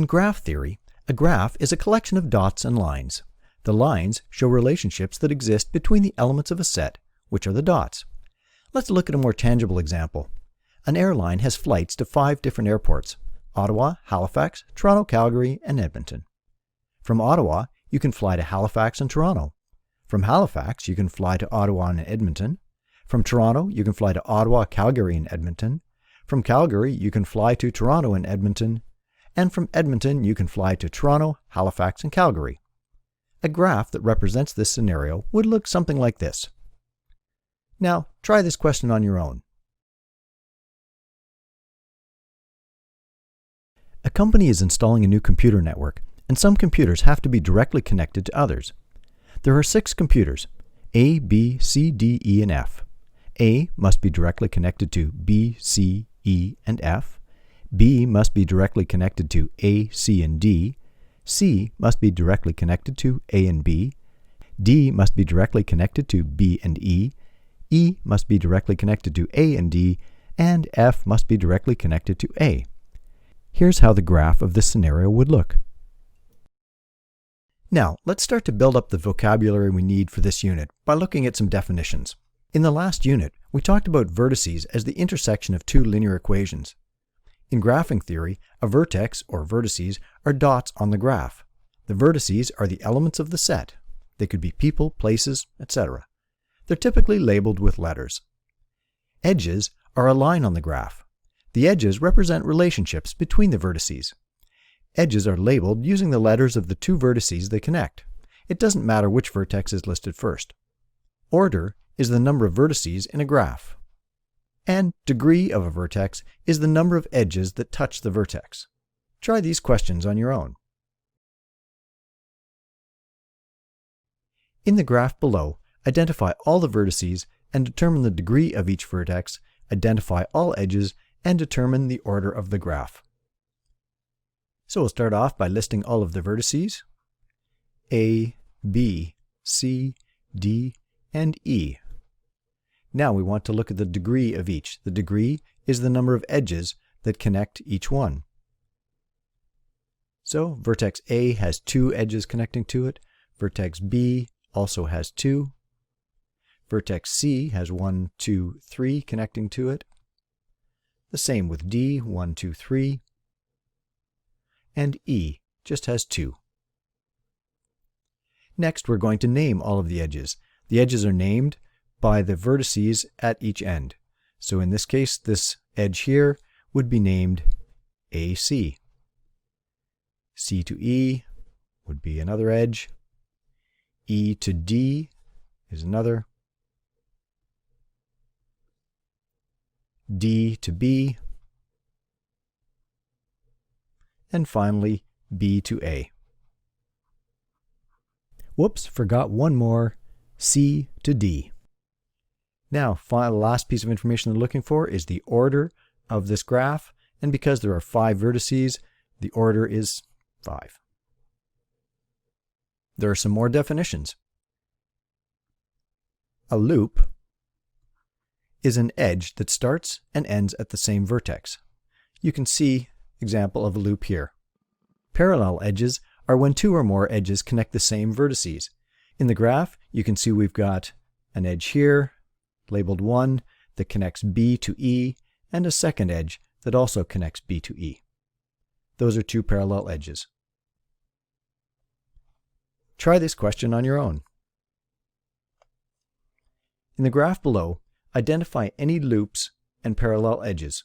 In graph theory, a graph is a collection of dots and lines. The lines show relationships that exist between the elements of a set, which are the dots. Let's look at a more tangible example. An airline has flights to 5 different airports: Ottawa, Halifax, Toronto, Calgary, and Edmonton. From Ottawa, you can fly to Halifax and Toronto. From Halifax, you can fly to Ottawa and Edmonton. From Toronto, you can fly to Ottawa, Calgary, and Edmonton. From Calgary, you can fly to Toronto and Edmonton. And from Edmonton, you can fly to Toronto, Halifax, and Calgary. A graph that represents this scenario would look something like this. Now, try this question on your own. A company is installing a new computer network, and some computers have to be directly connected to others. There are 6 computers, A, B, C, D, E, and F. A must be directly connected to B, C, E, and F. B must be directly connected to A, C, and D. C must be directly connected to A and B. D must be directly connected to B and E. E must be directly connected to A and D. And F must be directly connected to A. Here's how the graph of this scenario would look. Now, let's start to build up the vocabulary we need for this unit by looking at some definitions. In the last unit, we talked about vertices as the intersection of 2 linear equations. In graphing theory, a vertex, or vertices, are dots on the graph. The vertices are the elements of the set. They could be people, places, etc. They're typically labeled with letters. Edges are a line on the graph. The edges represent relationships between the vertices. Edges are labeled using the letters of the 2 vertices they connect. It doesn't matter which vertex is listed first. Order is the number of vertices in a graph. And degree of a vertex is the number of edges that touch the vertex. Try these questions on your own. In the graph below, identify all the vertices and determine the degree of each vertex, identify all edges, and determine the order of the graph. So we'll start off by listing all of the vertices: A, B, C, D, and E. Now we want to look at the degree of each. The degree is the number of edges that connect each one. So vertex A has 2 edges connecting to it. Vertex B also has 2. Vertex C has 1, 2, 3 connecting to it. The same with D, 1, 2, 3. And E just has 2. Next, we're going to name all of the edges. The edges are named by the vertices at each end. So in this case, this edge here would be named AC. C to E would be another edge. E to D is another. D to B. And finally, B to A. Whoops, forgot one more. C to D. Now, the last piece of information they're looking for is the order of this graph, and because there are 5 vertices, the order is 5. There are some more definitions. A loop is an edge that starts and ends at the same vertex. You can see example of a loop here. Parallel edges are when 2 or more edges connect the same vertices. In the graph, you can see we've got an edge here, labeled 1, that connects B to E, and a second edge that also connects B to E. Those are 2 parallel edges. Try this question on your own. In the graph below, identify any loops and parallel edges.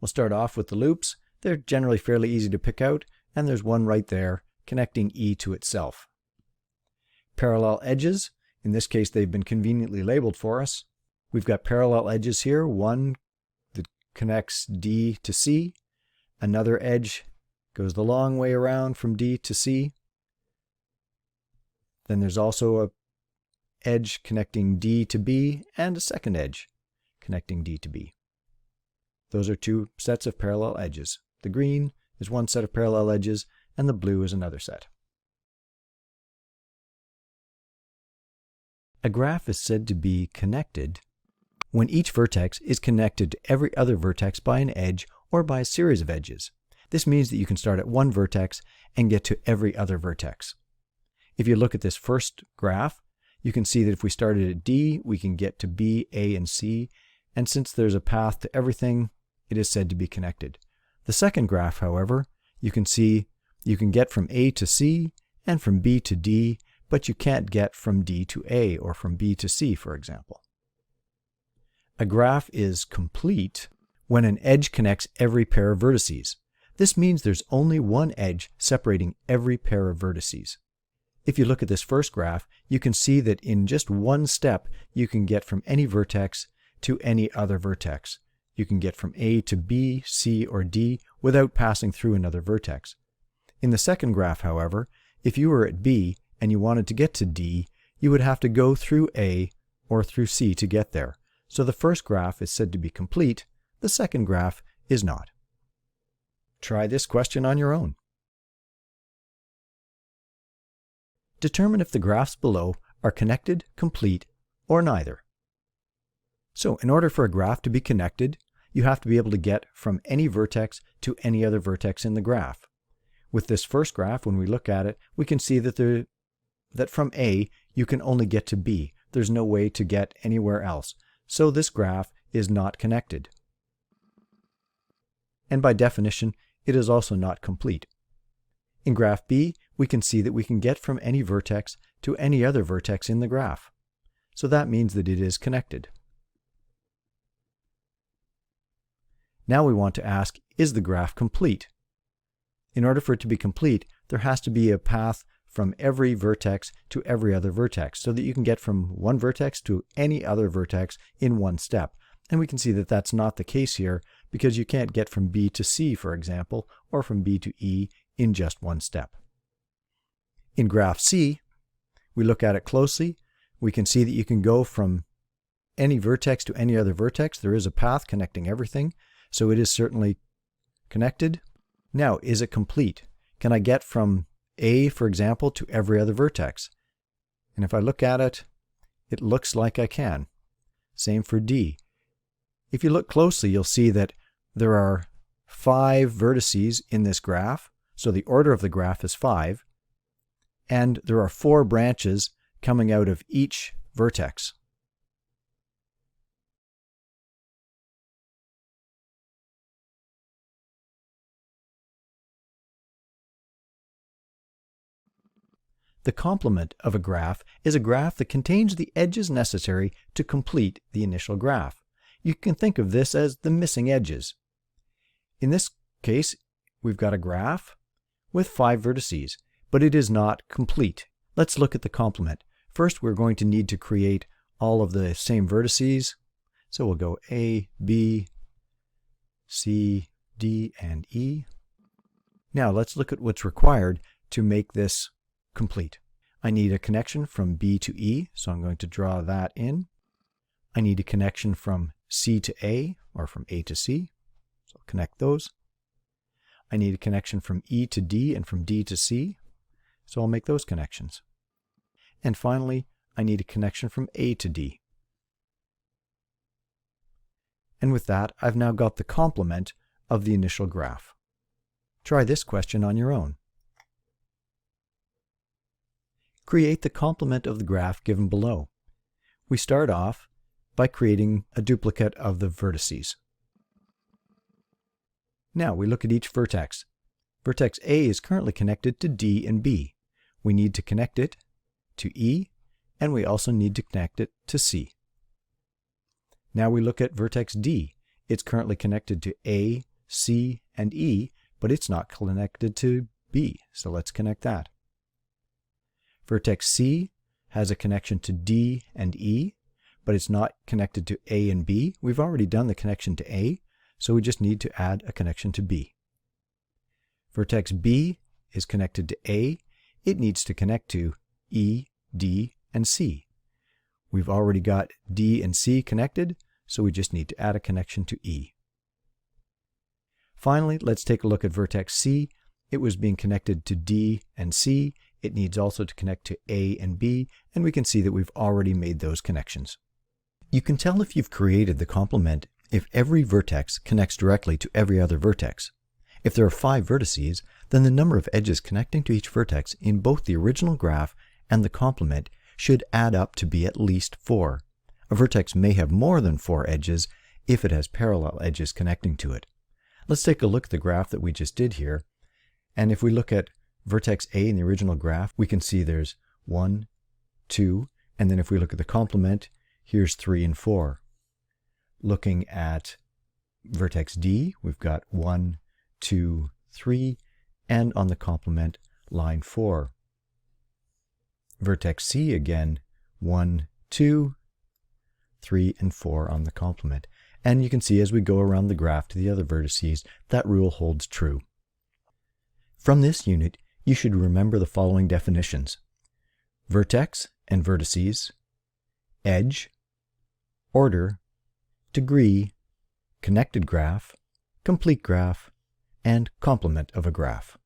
We'll start off with the loops. They're generally fairly easy to pick out, and there's one right there connecting E to itself. Parallel edges, in this case they've been conveniently labeled for us. We've got parallel edges here, one that connects D to C, another edge goes the long way around from D to C. Then there's also a edge connecting D to B, and a second edge connecting D to B. Those are 2 sets of parallel edges. The green is one set of parallel edges, and the blue is another set. A graph is said to be connected when each vertex is connected to every other vertex by an edge or by a series of edges. This means that you can start at one vertex and get to every other vertex. If you look at this first graph, you can see that if we started at D, we can get to B, A, and C, and since there's a path to everything, it is said to be connected. The second graph, however, you can see you can get from A to C and from B to D, but you can't get from D to A or from B to C, for example. A graph is complete when an edge connects every pair of vertices. This means there's only one edge separating every pair of vertices. If you look at this first graph, you can see that in just one step, you can get from any vertex to any other vertex. You can get from A to B, C, or D without passing through another vertex. In the second graph, however, if you were at B and you wanted to get to D, you would have to go through A or through C to get there. So the first graph is said to be complete, the second graph is not. Try this question on your own. Determine if the graphs below are connected, complete, or neither. So in order for a graph to be connected, you have to be able to get from any vertex to any other vertex in the graph. With this first graph, when we look at it, we can see that from A, you can only get to B. There's no way to get anywhere else. So this graph is not connected. And by definition, it is also not complete. In graph B, we can see that we can get from any vertex to any other vertex in the graph. So that means that it is connected. Now we want to ask, is the graph complete? In order for it to be complete, there has to be a path from every vertex to every other vertex, so that you can get from one vertex to any other vertex in one step. And we can see that that's not the case here, because you can't get from B to C, for example, or from B to E in just one step. In graph C, we look at it closely. We can see that you can go from any vertex to any other vertex. There is a path connecting everything, so it is certainly connected. Now, is it complete? Can I get from A, for example, to every other vertex? And if I look at it, it looks like I can. Same for D. If you look closely, you'll see that there are 5 vertices in this graph, so the order of the graph is 5, and there are 4 branches coming out of each vertex. The complement of a graph is a graph that contains the edges necessary to complete the initial graph. You can think of this as the missing edges. In this case, we've got a graph with 5 vertices, but it is not complete. Let's look at the complement. First, we're going to need to create all of the same vertices. So we'll go A, B, C, D, and E. Now let's look at what's required to make this complete. I need a connection from B to E, so I'm going to draw that in. I need a connection from C to A, or from A to C, so I'll connect those. I need a connection from E to D and from D to C, so I'll make those connections. And finally, I need a connection from A to D. And with that, I've now got the complement of the initial graph. Try this question on your own. Create the complement of the graph given below. We start off by creating a duplicate of the vertices. Now we look at each vertex. Vertex A is currently connected to D and B. We need to connect it to E, and we also need to connect it to C. Now we look at vertex D. It's currently connected to A, C, and E, but it's not connected to B, so let's connect that. Vertex C has a connection to D and E, but it's not connected to A and B. We've already done the connection to A, so we just need to add a connection to B. Vertex B is connected to A. It needs to connect to E, D, and C. We've already got D and C connected, so we just need to add a connection to E. Finally, let's take a look at vertex C. It was being connected to D and C. It needs also to connect to A and B, and we can see that we've already made those connections. You can tell if you've created the complement if every vertex connects directly to every other vertex. If there are 5 vertices, then the number of edges connecting to each vertex in both the original graph and the complement should add up to be at least 4. A vertex may have more than 4 edges if it has parallel edges connecting to it. Let's take a look at the graph that we just did here. And if we look at vertex A in the original graph, we can see there's 1, 2, and then if we look at the complement, here's 3 and 4. Looking at vertex D, we've got 1, 2, 3, and on the complement, line 4. Vertex C again, 1, 2, 3, and 4 on the complement. And you can see as we go around the graph to the other vertices, that rule holds true. From this unit, you should remember the following definitions: vertex and vertices, edge, order, degree, connected graph, complete graph, and complement of a graph.